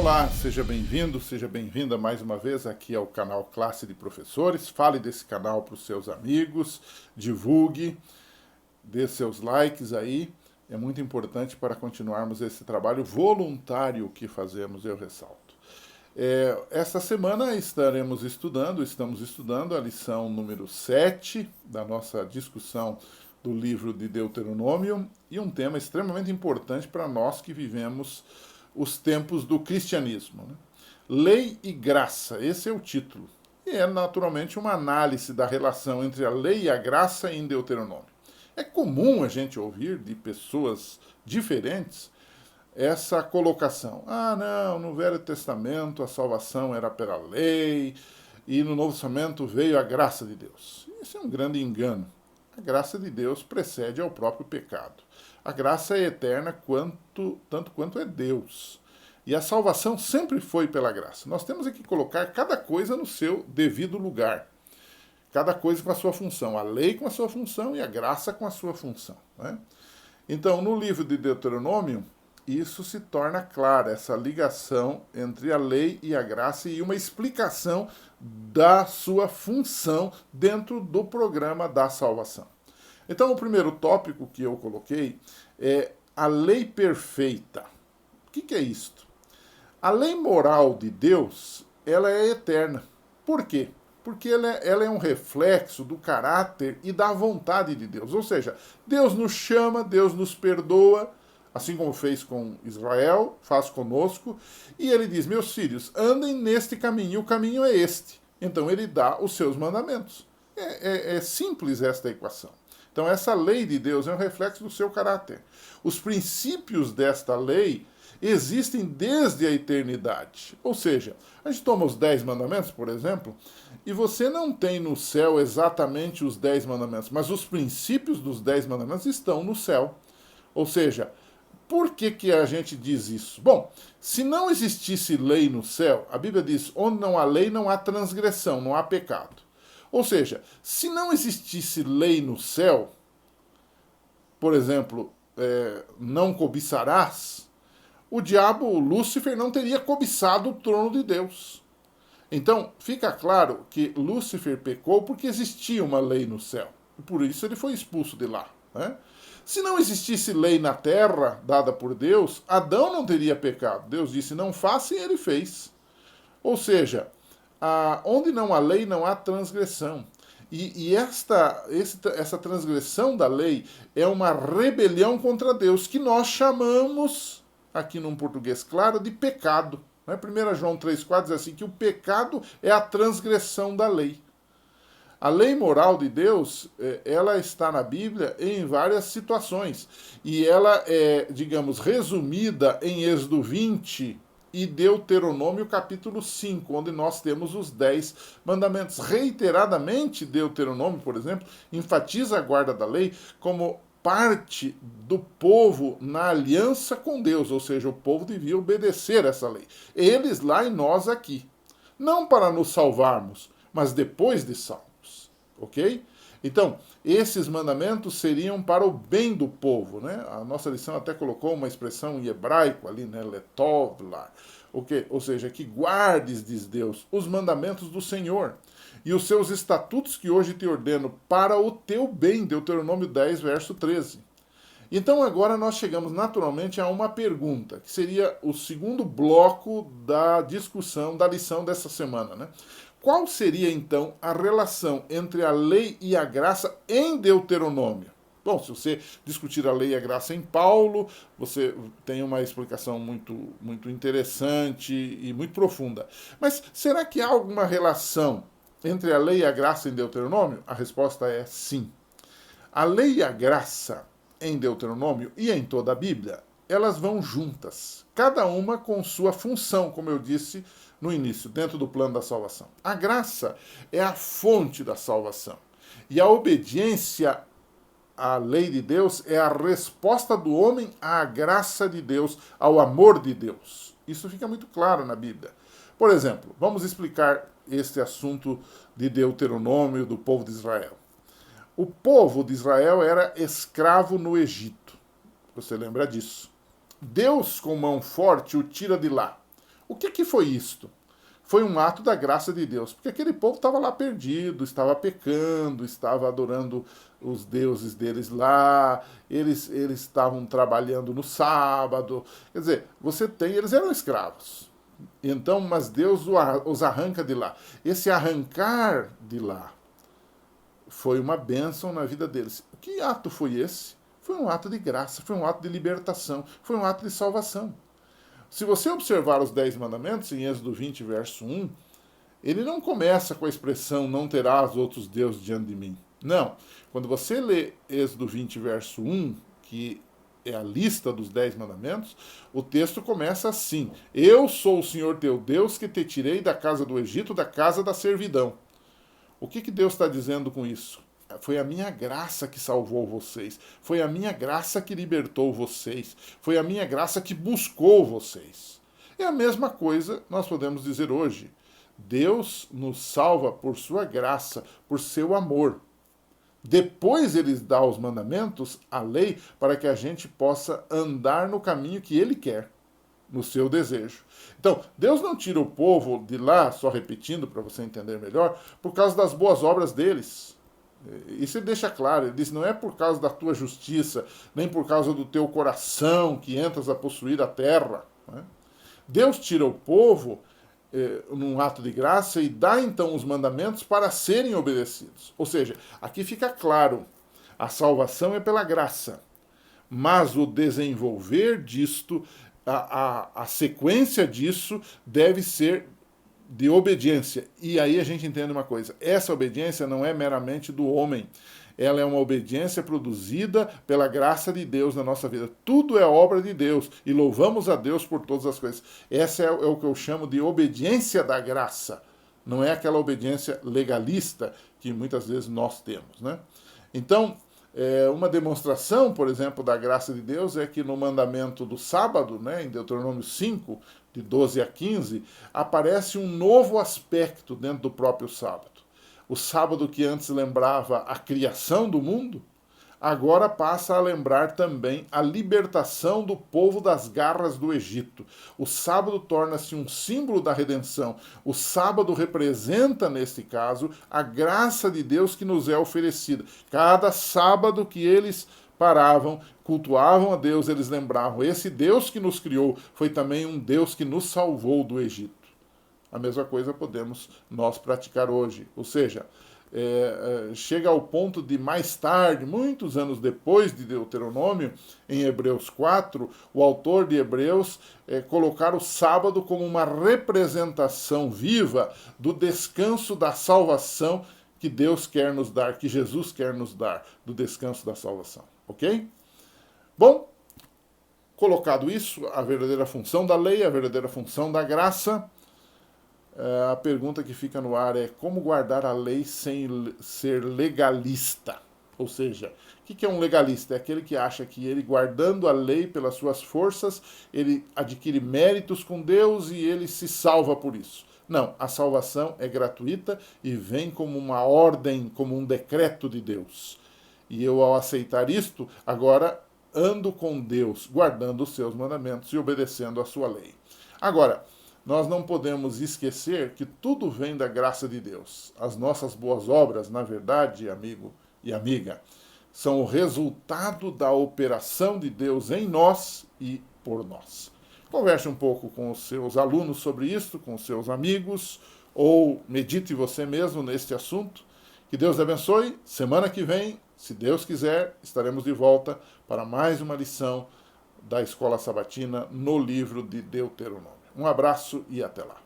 Olá, seja bem-vindo, seja bem-vinda mais uma vez aqui ao canal Classe de Professores. Fale desse canal para os seus amigos, divulgue, dê seus likes aí. É muito importante para continuarmos esse trabalho voluntário que fazemos, eu ressalto. Esta semana estamos estudando a lição número 7 da nossa discussão do livro de Deuteronômio e um tema extremamente importante para nós que vivemos os tempos do cristianismo. Né? Lei e graça, esse é o título. E é naturalmente uma análise da relação entre a lei e a graça em Deuteronômio. É comum a gente ouvir de pessoas diferentes essa colocação. Ah, não, no Velho Testamento a salvação era pela lei e no Novo Testamento veio a graça de Deus. Isso é um grande engano. A graça de Deus precede ao próprio pecado. A graça é eterna tanto quanto é Deus. E a salvação sempre foi pela graça. Nós temos que colocar cada coisa no seu devido lugar. Cada coisa com a sua função. A lei com a sua função e a graça com a sua função. Né? Então, no livro de Deuteronômio, isso se torna clara, essa ligação entre a lei e a graça e uma explicação da sua função dentro do programa da salvação. Então, o primeiro tópico que eu coloquei é a lei perfeita. O que é isto? A lei moral de Deus, ela é eterna. Por quê? Porque ela é um reflexo do caráter e da vontade de Deus. Ou seja, Deus nos chama, Deus nos perdoa, assim como fez com Israel, faz conosco, e ele diz, meus filhos, andem neste caminho, e o caminho é este. Então ele dá os seus mandamentos. É simples esta equação. Então essa lei de Deus é um reflexo do seu caráter. Os princípios desta lei existem desde a eternidade. Ou seja, a gente toma os 10 mandamentos, por exemplo, e você não tem no céu exatamente os 10 mandamentos, mas os princípios dos 10 mandamentos estão no céu. Ou seja, por que a gente diz isso? Bom, se não existisse lei no céu, a Bíblia diz, onde não há lei não há transgressão, não há pecado. Ou seja, se não existisse lei no céu, por exemplo, não cobiçarás, o diabo, o Lúcifer, não teria cobiçado o trono de Deus. Então, fica claro que Lúcifer pecou porque existia uma lei no céu. E por isso ele foi expulso de lá. Né? Se não existisse lei na terra dada por Deus, Adão não teria pecado. Deus disse, não faça, e ele fez. Ou seja, onde não há lei, não há transgressão. E essa transgressão da lei é uma rebelião contra Deus, que nós chamamos, aqui num português claro, de pecado. 1 João 3,4 diz assim, que o pecado é a transgressão da lei. A lei moral de Deus, ela está na Bíblia em várias situações. E ela é, digamos, resumida em Êxodo 20 e Deuteronômio capítulo 5, onde nós temos os 10 mandamentos. Reiteradamente, Deuteronômio, por exemplo, enfatiza a guarda da lei como parte do povo na aliança com Deus, ou seja, o povo devia obedecer essa lei. Eles lá e nós aqui. Não para nos salvarmos, mas depois de salvos. Ok? Então, esses mandamentos seriam para o bem do povo. Né? A nossa lição até colocou uma expressão em hebraico ali, né? Letovlar. Okay? Ou seja, que guardes, diz Deus, os mandamentos do Senhor e os seus estatutos que hoje te ordeno para o teu bem. Deuteronômio 10, verso 13. Então agora nós chegamos naturalmente a uma pergunta, que seria o segundo bloco da discussão da lição dessa semana. Né? Qual seria, então, a relação entre a lei e a graça em Deuteronômio? Bom, se você discutir a lei e a graça em Paulo, você tem uma explicação muito interessante e muito profunda. Mas será que há alguma relação entre a lei e a graça em Deuteronômio? A resposta é sim. A lei e a graça em Deuteronômio e em toda a Bíblia, elas vão juntas, cada uma com sua função, como eu disse no início, dentro do plano da salvação. A graça é a fonte da salvação. E a obediência à lei de Deus é a resposta do homem à graça de Deus, ao amor de Deus. Isso fica muito claro na Bíblia. Por exemplo, vamos explicar este assunto de Deuteronômio, do povo de Israel. O povo de Israel era escravo no Egito. Você lembra disso? Deus, com mão forte, o tira de lá. O que foi isto? Foi um ato da graça de Deus, porque aquele povo estava lá perdido, estava pecando, estava adorando os deuses deles lá, eles estavam trabalhando no sábado. Quer dizer, eles eram escravos. Então, mas Deus os arranca de lá. Esse arrancar de lá foi uma bênção na vida deles. Que ato foi esse? Foi um ato de graça, foi um ato de libertação, foi um ato de salvação. Se você observar os 10 mandamentos, em Êxodo 20, verso 1, ele não começa com a expressão não terás outros deuses diante de mim. Não. Quando você lê Êxodo 20, verso 1, que é a lista dos 10 mandamentos, o texto começa assim: Eu sou o Senhor teu Deus que te tirei da casa do Egito, da casa da servidão. O que Deus está dizendo com isso? Foi a minha graça que salvou vocês. Foi a minha graça que libertou vocês. Foi a minha graça que buscou vocês. É a mesma coisa nós podemos dizer hoje. Deus nos salva por sua graça, por seu amor. Depois ele dá os mandamentos, a lei, para que a gente possa andar no caminho que ele quer, no seu desejo. Então, Deus não tira o povo de lá, só repetindo para você entender melhor, por causa das boas obras deles. Isso ele deixa claro, ele diz, não é por causa da tua justiça, nem por causa do teu coração que entras a possuir a terra. Né? Deus tira o povo num ato de graça e dá então os mandamentos para serem obedecidos. Ou seja, aqui fica claro, a salvação é pela graça, mas o desenvolver disto, a sequência disso deve ser de obediência. E aí a gente entende uma coisa, essa obediência não é meramente do homem, ela é uma obediência produzida pela graça de Deus na nossa vida. Tudo é obra de Deus e louvamos a Deus por todas as coisas. Essa é o que eu chamo de obediência da graça. Não é aquela obediência legalista que muitas vezes nós temos, né? Então, uma demonstração, por exemplo, da graça de Deus é que no mandamento do sábado, né, em Deuteronômio 5, de 12 a 15, aparece um novo aspecto dentro do próprio sábado. O sábado que antes lembrava a criação do mundo, agora passa a lembrar também a libertação do povo das garras do Egito. O sábado torna-se um símbolo da redenção. O sábado representa, neste caso, a graça de Deus que nos é oferecida. Cada sábado que eles paravam, cultuavam a Deus, eles lembravam, esse Deus que nos criou foi também um Deus que nos salvou do Egito. A mesma coisa podemos nós praticar hoje. Ou seja, chega ao ponto de mais tarde, muitos anos depois de Deuteronômio, em Hebreus 4, o autor de Hebreus colocar o sábado como uma representação viva do descanso da salvação que Deus quer nos dar, que Jesus quer nos dar, do descanso da salvação. Ok? Bom, colocado isso, a verdadeira função da lei, a verdadeira função da graça, a pergunta que fica no ar é como guardar a lei sem ser legalista? Ou seja, o que é um legalista? É aquele que acha que ele, guardando a lei pelas suas forças, ele adquire méritos com Deus e ele se salva por isso. Não, a salvação é gratuita e vem como uma ordem, como um decreto de Deus. E eu, ao aceitar isto, agora ando com Deus, guardando os seus mandamentos e obedecendo a sua lei. Agora, nós não podemos esquecer que tudo vem da graça de Deus. As nossas boas obras, na verdade, amigo e amiga, são o resultado da operação de Deus em nós e por nós. Converse um pouco com os seus alunos sobre isso, com os seus amigos, ou medite você mesmo neste assunto. Que Deus abençoe. Semana que vem, se Deus quiser, estaremos de volta para mais uma lição da Escola Sabatina no livro de Deuteronômio. Um abraço e até lá.